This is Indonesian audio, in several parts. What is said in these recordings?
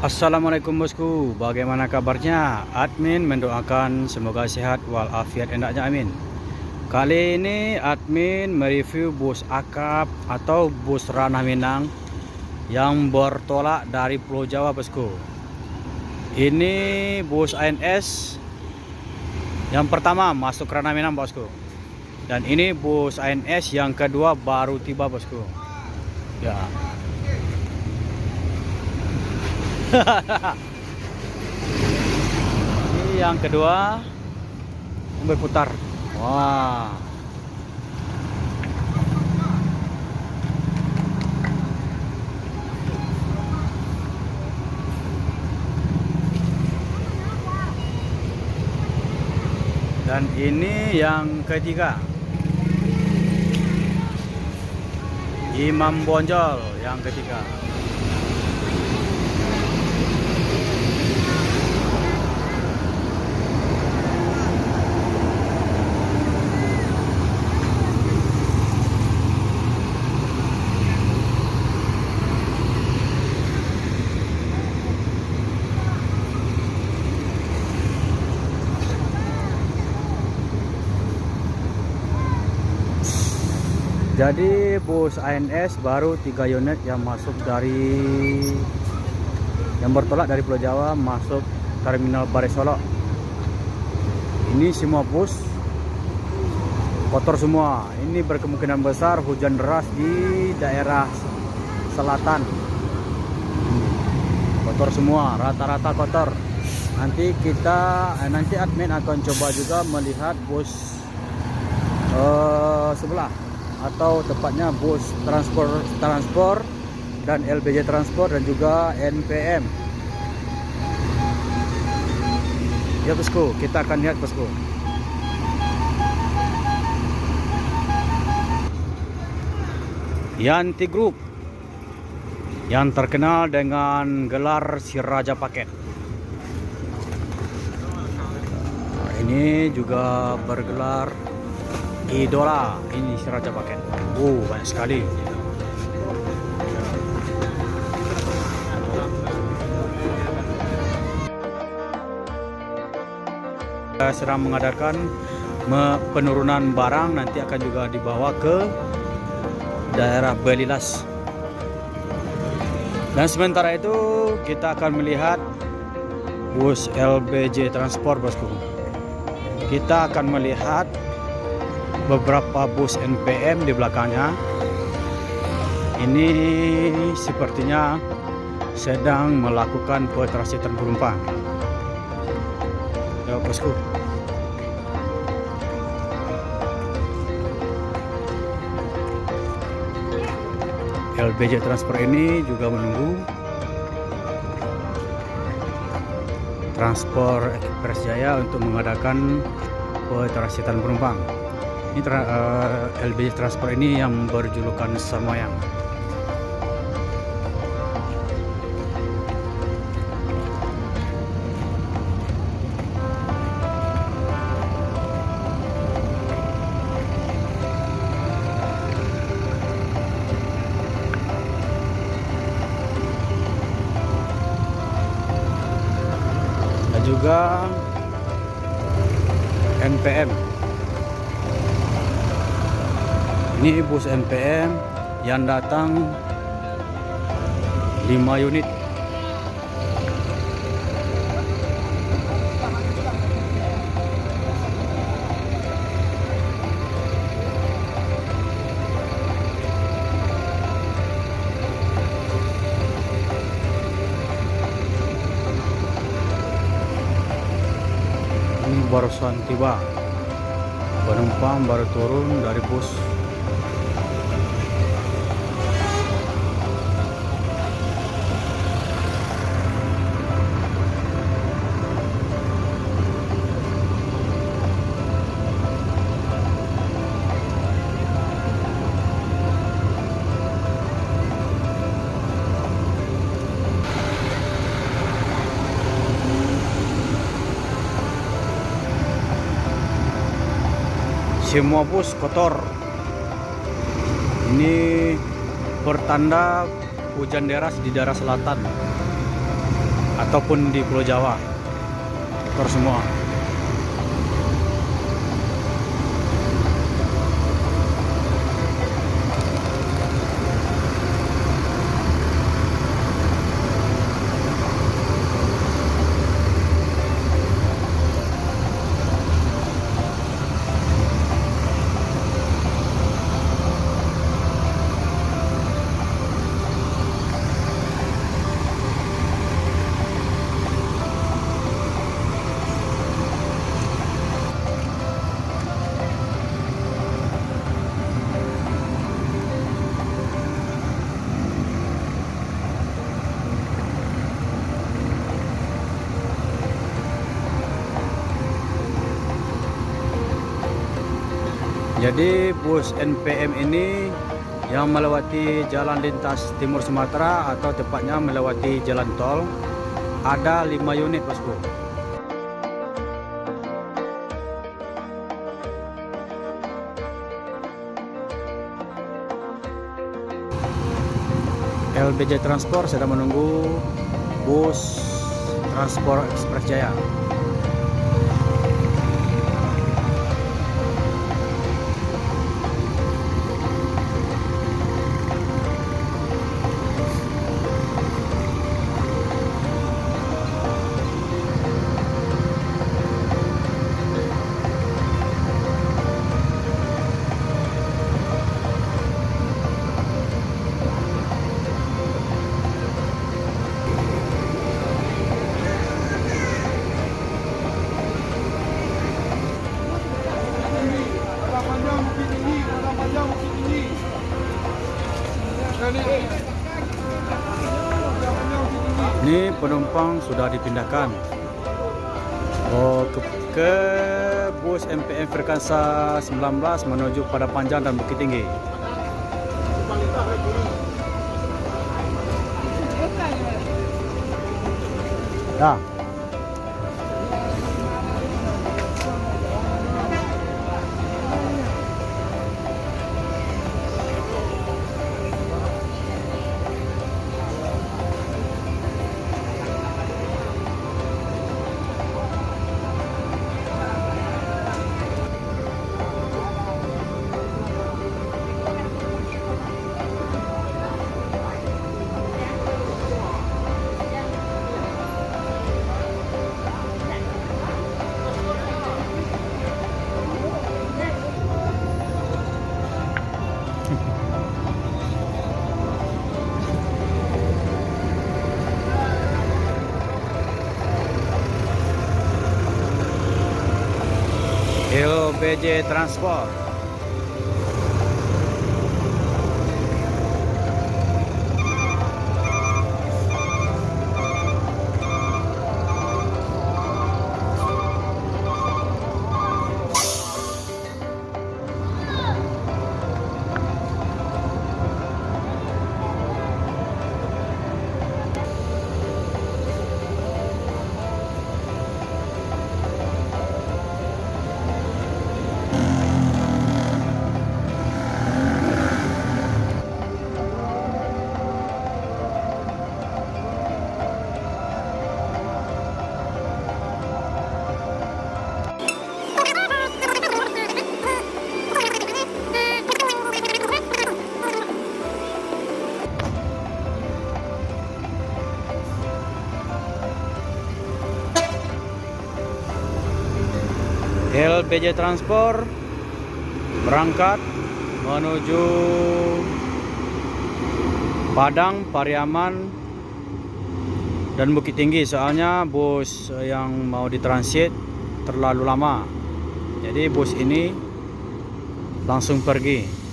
Assalamualaikum bosku, bagaimana kabarnya? Admin mendoakan semoga sehat walafiat endaknya, amin. Kali ini admin mereview bus akap atau bus ranah Minang yang bertolak dari Pulau Jawa bosku. Ini bus ANS yang pertama masuk ranah Minang bosku. Dan ini bus ANS yang kedua baru tiba bosku. Ya. Ini yang kedua berputar. Wah. Dan ini yang ketiga, Imam Bonjol yang ketiga. Jadi bus ANS baru 3 unit yang masuk yang bertolak dari Pulau Jawa masuk Terminal Bare Solok. Ini semua bus kotor semua. Ini berkemungkinan besar hujan deras di daerah selatan. Kotor semua, rata-rata kotor. Nanti admin akan coba juga melihat bus sebelah, atau tepatnya bus transport dan LBJ Transport dan juga NPM. Ya bosku, kita akan lihat bosku. Yanti Group yang terkenal dengan gelar si Raja Paket. Ini juga bergelar Idola. Ini si Raja Paket. Banyak sekali. Kita sedang mengadakan penurunan barang, nanti akan juga dibawa ke daerah Belilas. Dan sementara itu kita akan melihat bus LBJ Transport bosku. Kita akan melihat beberapa bus NPM di belakangnya. Ini sepertinya sedang melakukan pentransiten penumpang. Ya bosku. LBJ Transport ini juga menunggu Transport Ekspres Jaya untuk mengadakan pentransiten penumpang. Ini LBJ Transport ini yang berjulukan Samoyang. Dan juga NPM. Ini bus NPM yang datang 5 unit. Ini barusan tiba. Penumpang baru turun dari bus. semua bus kotor. Ini pertanda hujan deras di daerah selatan ataupun di Pulau Jawa. Kotor semua. Jadi bus NPM ini yang melewati jalan lintas Timur Sumatera atau tepatnya melewati jalan tol ada 5 unit, bosku. LBJ Transport sedang menunggu bus Transport Express Jaya. Ini penumpang sudah dipindahkan ke bus MPM Frekansa 19 menuju Padang Panjang dan Bukit Tinggi. Nah, LBJ Transport. LBJ Transport berangkat menuju Padang, Pariaman, dan Bukit Tinggi. Soalnya bus yang mau ditransit terlalu lama, jadi bus ini langsung pergi.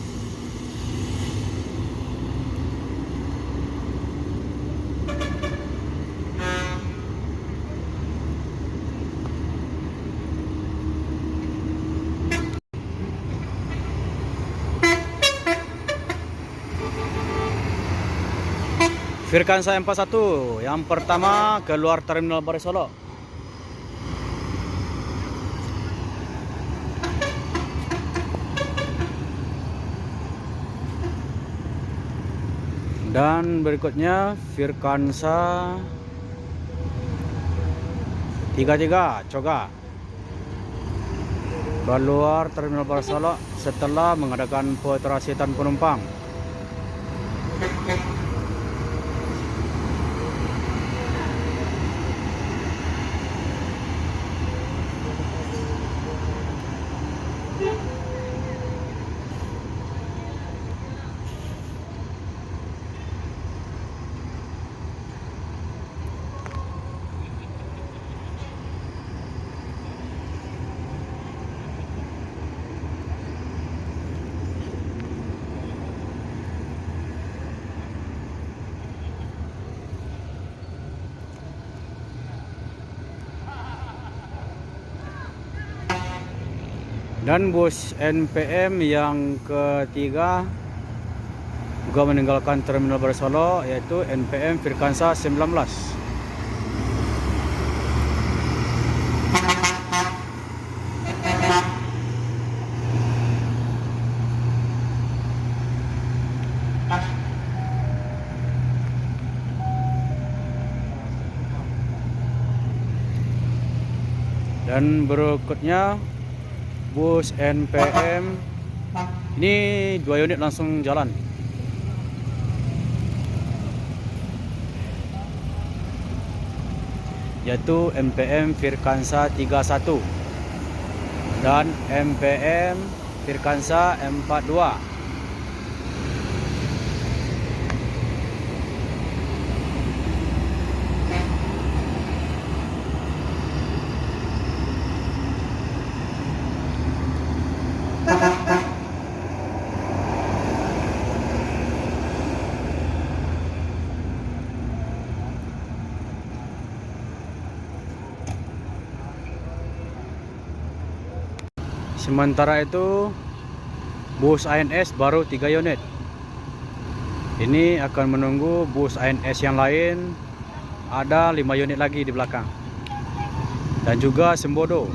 Frekansa 41 yang pertama keluar Terminal Baru Solo. Dan berikutnya Firkansa 33 Coga keluar Terminal Barcelona setelah mengadakan petrasitan penumpang. Dan bus NPM yang ketiga juga meninggalkan Terminal Barcelona, yaitu NPM Firkansa 19. Dan berikutnya bus NPM, ini 2 unit langsung jalan. Yaitu NPM Firkansa 31 dan NPM Firkansa 42. Sementara itu bus ANS baru 3 unit. Ini akan menunggu bus ANS yang lain, ada 5 unit lagi di belakang. Dan juga Sembodo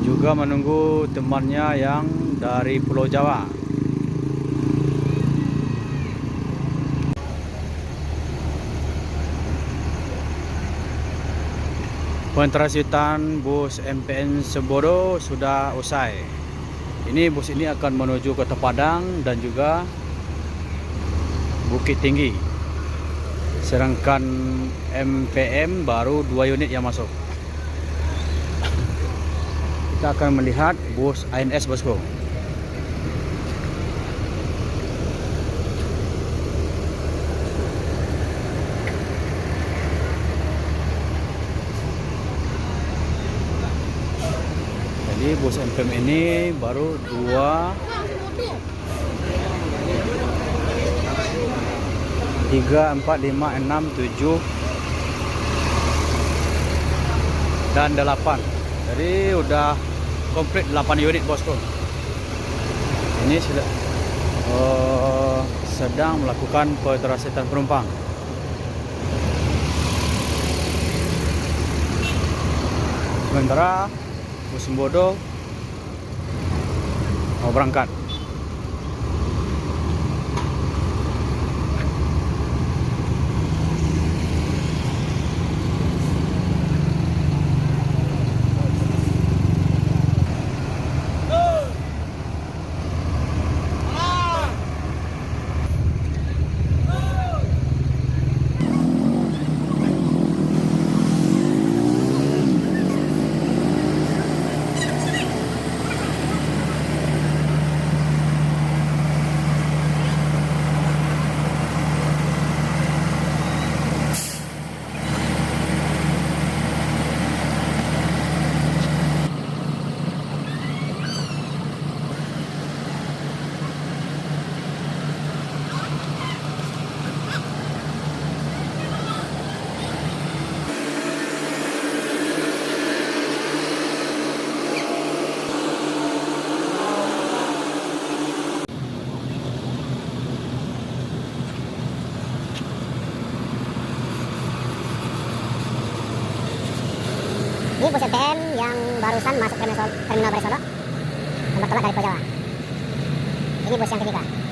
juga menunggu temannya yang dari Pulau Jawa. Pentrasitan bus MPN Sembodo sudah usai. Ini bus ini akan menuju Kota Padang dan juga Bukit Tinggi. Sedangkan MPM baru 2 unit yang masuk. Kita akan melihat bus ANS, bosku. Jadi bus MPM ini baru 2, 3, 4, 5, 6, 7 dan 8. Jadi udah komplit 8 unit, bosku. Ini sudah sedang melakukan petrasitan penumpang. Sementara bus Sembodo mau berangkat. Ini bus MPM yang barusan masuk terminal Barcelona, nomor telak dari Pulau Jawa. Ini bus yang ketiga.